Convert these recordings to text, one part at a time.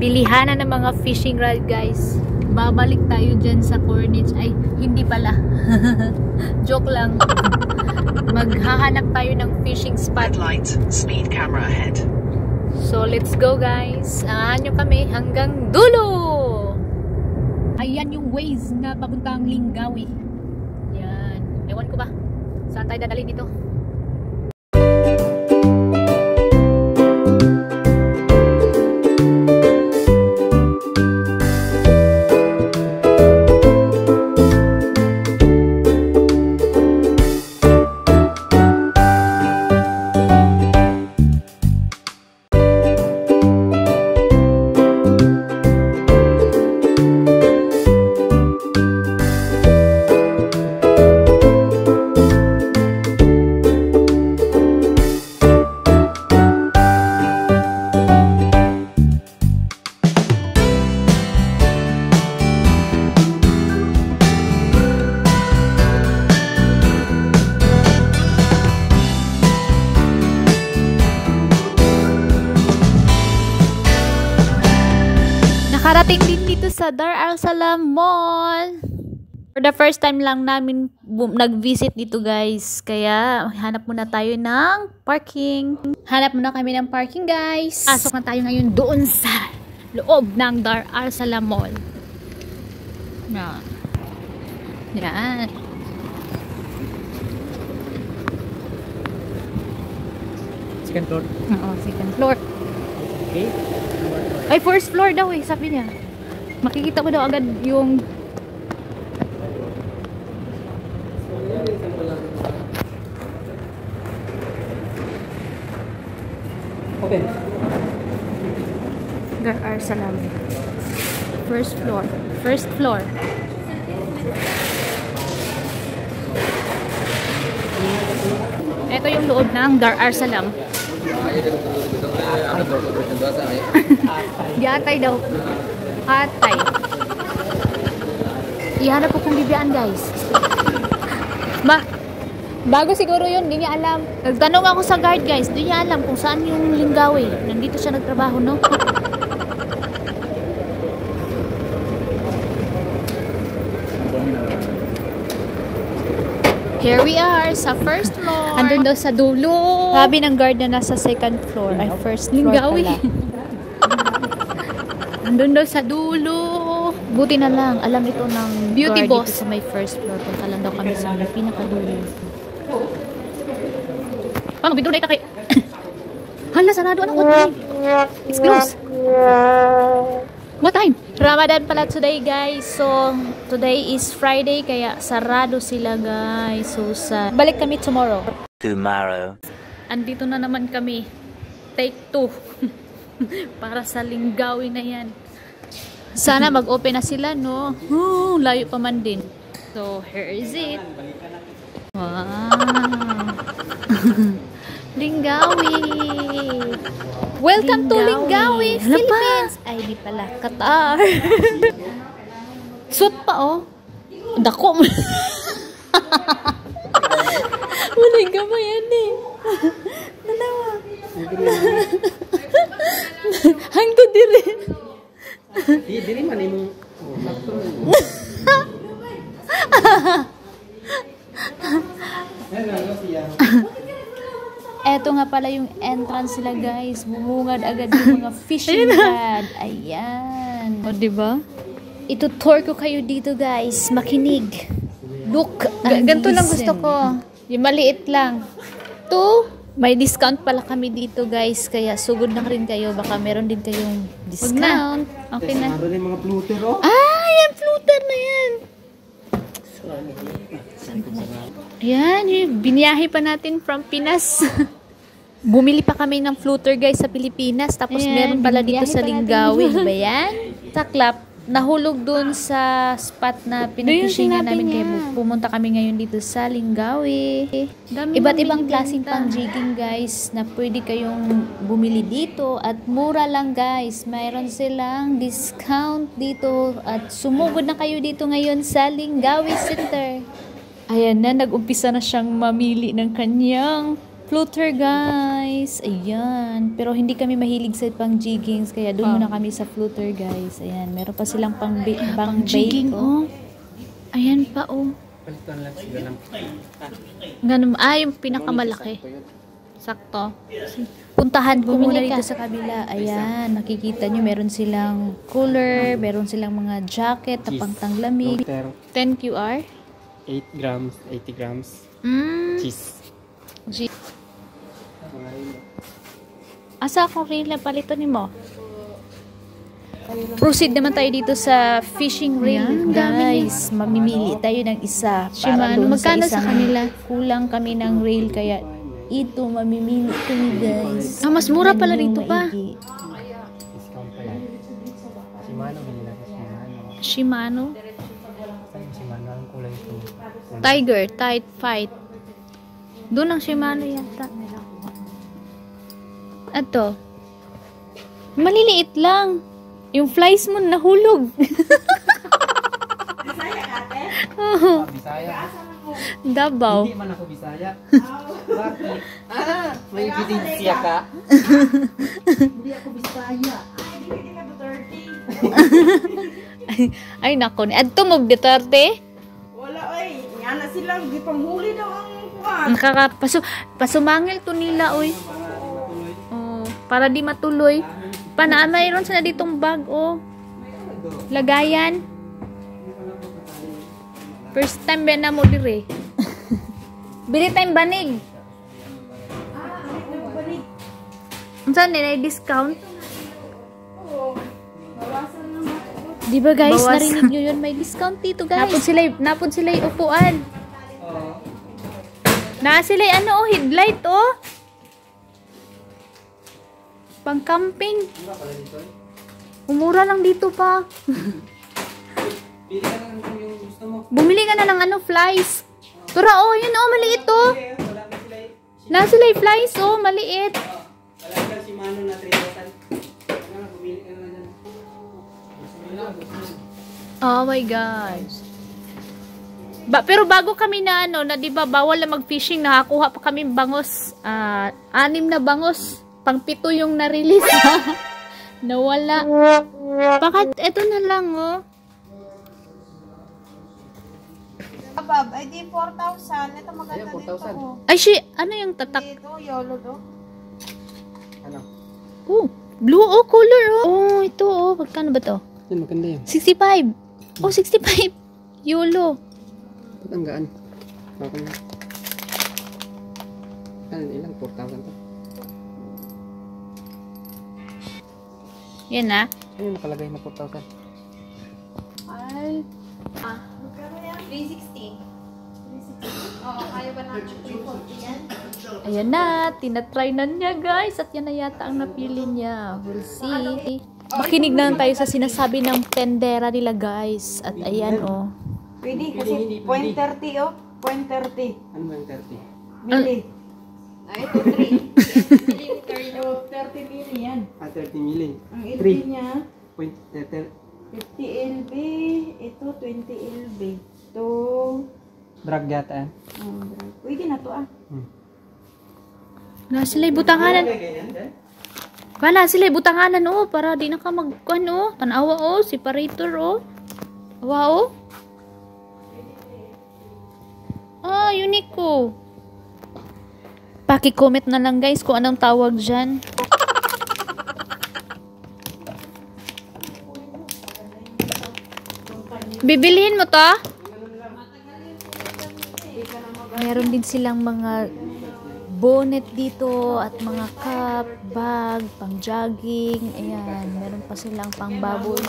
Pilihan na ng mga fishing rod, guys. Babalik tayo dyan sa Corniche. Ay, hindi pala. Joke lang. Maghahanap tayo ng fishing spot. Red light, speed camera ahead. So, let's go, guys. Samahan nyo kami hanggang dulo! Ayan yung ways na papuntang Lingawi. Yan. Ewan ko ba? Saan tayo dadalhin dito? Nakarating din dito sa Dar Al Salam Mall. For the first time lang namin nag-visit dito, guys. Kaya hanap muna tayo ng parking. Hanap muna kami ng parking, guys. Pasok na tayo ngayon doon sa loob ng Dar Al Salam Mall. Yan. Yan. Second floor. Oo, second floor. Okay. Ay, first floor daw eh, sabi niya. Makikita mo daw agad yung... Okay. Dar Al Salam. First floor. First floor. Ito yung loob ng Dar Al Salam. Atay daw. Atay. Ihanap ko kung bibiyaan, guys. Bago siguro yun, hindi niya alam. Nagtanong ako sa guard, guys. Hindi niya alam kung saan yung Lingawi. Nandito siya nagtrabaho, no? Here we are sa first floor. Andun daw sa dulo. Sabi ng guard na nasa second floor. Ay, first floor Lingawi. pala. Andun daw sa dulo. Buti na lang. Alam ito ng Beauty guard boss. dito sa may first floor. Punta lang daw kami sa pinakadulo. Paano? Bidunay ta kay... Hala, sarado. Anong what time? It's closed. What time? Ramadan pala today, guys. So, today is Friday, kaya sarado sila, guys. So, balik kami tomorrow. Andito na naman kami. Take 2. Para sa Lingawi na yan. Sana mag-open na sila, no? Layo pa man din. So, here is it. Wow. Lingawi. Welcome to Lingawi, Philippines. Ay, di pala. Qatar. Suit pa, oh. Dako. Walang gamay yan, eh. Dalawa. Hangtod diri. Diri man imo. Eto nga pala yung entrance sila, guys. Bumungad agad yung mga fishing rod. Ayan. O, diba? Ito-tour ko kayo dito, guys. Makinig. Look. Ganito lang gusto ko. Yung maliit lang. May discount pala kami dito, guys. Kaya sugod na rin kayo. Baka meron din kayong discount. Okay na. Meron yung mga floater, oh. Ah, yan. Floater na yan. Ayan, biniyahe pa natin from Pinas. Bumili pa kami ng floater, guys, sa Pilipinas. Tapos meron pala dito sa Lingawi. Ba yan? Taklap, nahulog dun sa spot na pinag-fishingan namin. Kaya pumunta kami ngayon dito sa Lingawi. Iba't ibang klaseng pang-jigging, guys, na pwede kayong bumili dito. At mura lang, guys. Mayroon silang discount dito. At sumugod na kayo dito ngayon sa Lingawi Center. Ayan na, nag-umpisa na siyang mamili ng kanyang Floater guys. Ayan. Pero hindi kami mahilig sa pang jiggings. Kaya doon muna kami sa floater guys. Ayan. Meron pa silang pang jigging oh. Ayan pa oh. Palitan lang sila ng... Ganun. Yung pinakamalaki. Sakto. Puntahan ko muna dito sa kabila. Ayan. Nakikita nyo. Meron silang cooler. Meron silang mga jacket na pangtanglamig. 10 QR. 8 grams, 80 grams. Cheese. Asa akong reel na palito ni mo? Proceed naman tayo dito sa fishing reel. Guys, mamimili tayo ng isa. Para doon sa isang kanila. Kulang kami ng reel kaya ito mamimili kami guys. Mas mura pala dito pa. Discount pa yan. Shimano, bilhin natin Shimano. Shimano. Shimano, ang kulay ito. Tiger, tight fight. Doon ang Shimano yata. Ato. Maliliit lang. Yung flies mo nahulog. Bisaya ka, ate? Oo. Bisaya. Davao. Hindi man ako Bisaya. Bakit? May ebidensya ka? Hindi ako Bisaya. Hindi ka Duterte. Ay nako ni adto mo Duterte. Wala, oy. Nga na silang gipanghuli daw ang kuwan. Pasumangil to nila oy. Oh, para di matuloy. Mayroon sila ditong bag oh. Lagayan. First time ba na mo dire? Bili tayong banig. Unsa nila discount? Bawasan naman. Di ba guys, narinig nyo yun? May discount dito guys. Napod sila yung upuan. Na sila yung headlight oh. Pang camping. Umura lang dito pa. Pili ka lang kung yung gusto mo. Bumili ka na ng flies. Pero yun maliit oh. Wala ka sila Na sila yung flies oh, maliit. Wala ka Shimano na 3,000. Bumili ka na dyan. Oh my gosh. Pero bago kami na na 'di ba bawal na mag-fishing, nakakuha pa kami bangos. 6 na bangos. Pang-7 yung na-release. Nawala. Bakit ito na lang oh. Abab, ay di 4,000. Ito maganda Ayan, dito 4,000. ko. Ay ano yung tatak? Dito, yolo do. Ano? Oh, blue color oh. Oh, ito oh. Magkano ba to? Yan, maganda yan. 65. Oh, 65. YOLO. Patanggaan. Ako na. Ano, ilang? 4,000 to? Yan na. Ano yung nakalagay na 4,000? Ay. Magkano yan? 360. Oo, kaya ba natin 340 yan? Ayan na. Tinatry na niya guys. At yan na yata ang napili niya. We'll see. Makinig na lang tayo sa sinasabi ng tendera nila guys. At ayan oh. Pwede kasi point 30 oh. Point 30. Ano ba yung 30? Mili. Ay, ito 3. 30 mili yan. 30 million. Ang LB niya, Point, 50 LB. Ito, 20 LB. Ito, drag yata yan. pwede na to Na sila butanganan. Wala sila butanganan oh. Para di na ka tanawa oh. Separator oh. Awa oh. Unique ko. Paki-comment na lang guys kung anong tawag dyan. Bibilihin mo to? Meron din silang mga bonnet dito at mga cup, bag, pang jogging. Ayan, meron pa silang pang bubbles.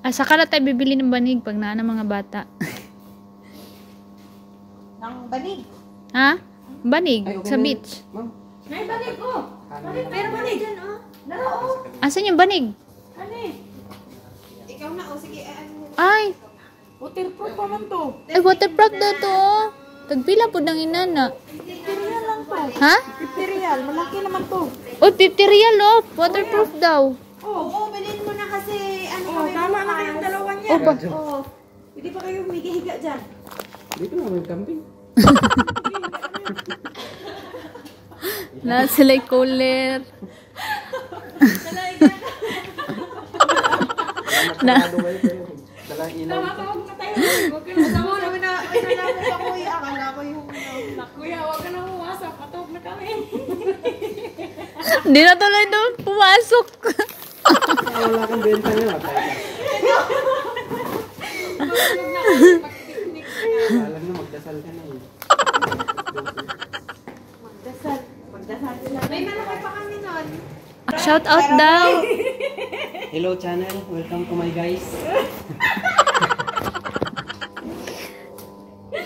Saka na tayo bibili ng banig pag na mga bata. Nang banig. Ha? Banig? Ay, okay Sa na yun. beach? Ma'am. May banig oh. Banig, pero banig dyan oh. Laro oh. Asan yung banig? Ano eh? Ikaw na oh. Sige, Ay! waterproof pa man to. Ay, waterproof na to. Tagpila po ng inana. 50 real lang to. Ha? 50 real. Malaki naman to. Uy, 50 real oh. Waterproof daw. Oo, bilhin mo na kasi ano kami. Tama na kayong dalawa niya. Oh, ba? Oo. Pwede pa kayo humiga-higa dyan. Dito na may camping. Na sila cooler. Na. Dalang ilaw. Tawag na tayo. Huwag ka na. Tama naman na. Akala ko pa kuya. Akala ko yung kuya, huwag ka na pumasok. Patawag na kami. Hindi na tuloy doon pumasok. Wala kang benta niya. Wala na, magdasal ka na eh. Magdasal sila. May malaki pa kami nun. Shout out daw. Hello channel, welcome to my guys.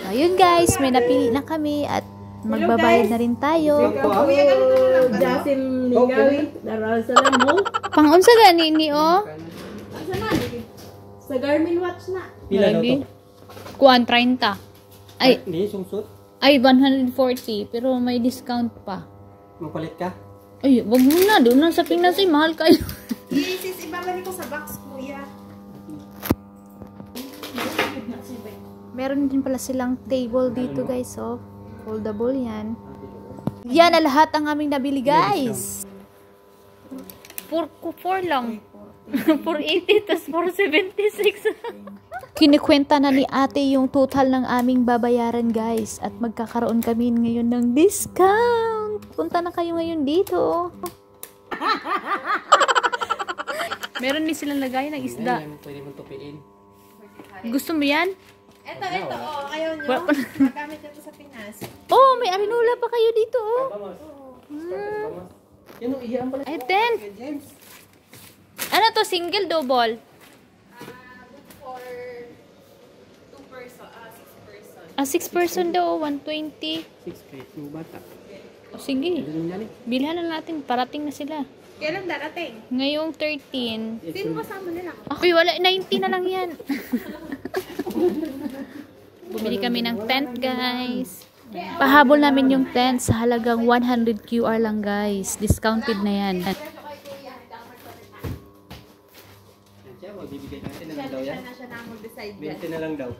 Ayun guys, may napili na kami at magbabayad na rin tayo. Kuya, ganito na lang. Jasim Lingawi, Darussalam mo. Pangunsa gani ni o? Asa na? Sa Garmin watch na. Pila daw to? Kuan 30. Ay, Hindi, sungsot. ay 140 pero may discount pa. Magpalit ka? Ay, wag mo na. Doon na sa Pinas ay mahal kayo. Sis, ibabalik ko sa box, kuya. Meron din pala silang table dito guys. So, foldable yan. Yan na lahat ang aming nabili guys. 4 lang. 480 tas 476. Kinikwenta na ni ate yung total ng aming babayaran guys. At magkakaroon kami ngayon ng discount. Punta na kayo ngayon dito. Meron din silang lagay ng isda. Ayan, pwede mong tupiin. Gusto mo yan? Ito, oh. Ayaw nyo. Wala pa. Magamit nyo sa Pinas. Oh, may aminula pa kayo dito oh. Vamos. Yan o, iyan pala. Ay, 10. James. Ano to? Single, double? For 2 person, 6 person. 6 person daw, 120. 6 feet, yung bata. O sige, Ano yan eh? bilhan na natin. Parating na sila. Kailan darating? Ngayong 13. Sino kasama nila? Ay, wala. 90 na lang yan. Bumili kami ng tent, guys. Pahabol namin yung tent sa halagang 100 QR lang, guys. Discounted na yan. Siya, magbibigay natin na lang daw yan. Siya na mag-decide dyan. 20 na lang daw.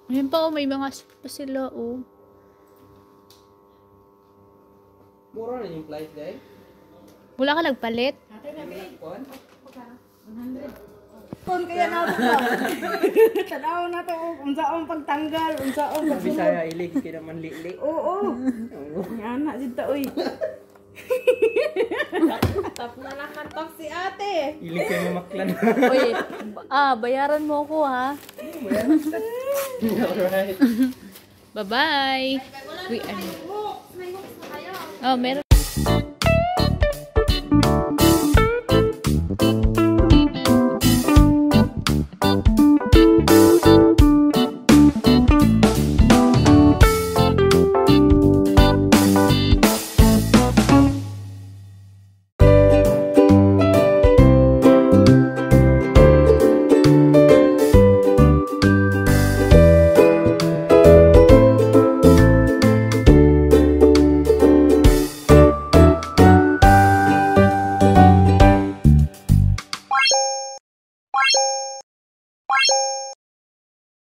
Ayan pa, oh, may mga pa sila, oh. Mura na yung flight dahil. Wala ka nagpalit? Kuan? Kung kaya na ito ko. Tanaw na ito kung saan pagtanggal, kung saan pagsunod. Bisaya ilig, kaya naman li. Oo. Yan na, dito uy. Tap na naman to si ate. Ilig kayo mamaklan. Uy, bayaran mo ako, ha? Alright. Bye-bye. May hooks na kayo. Oh, meron.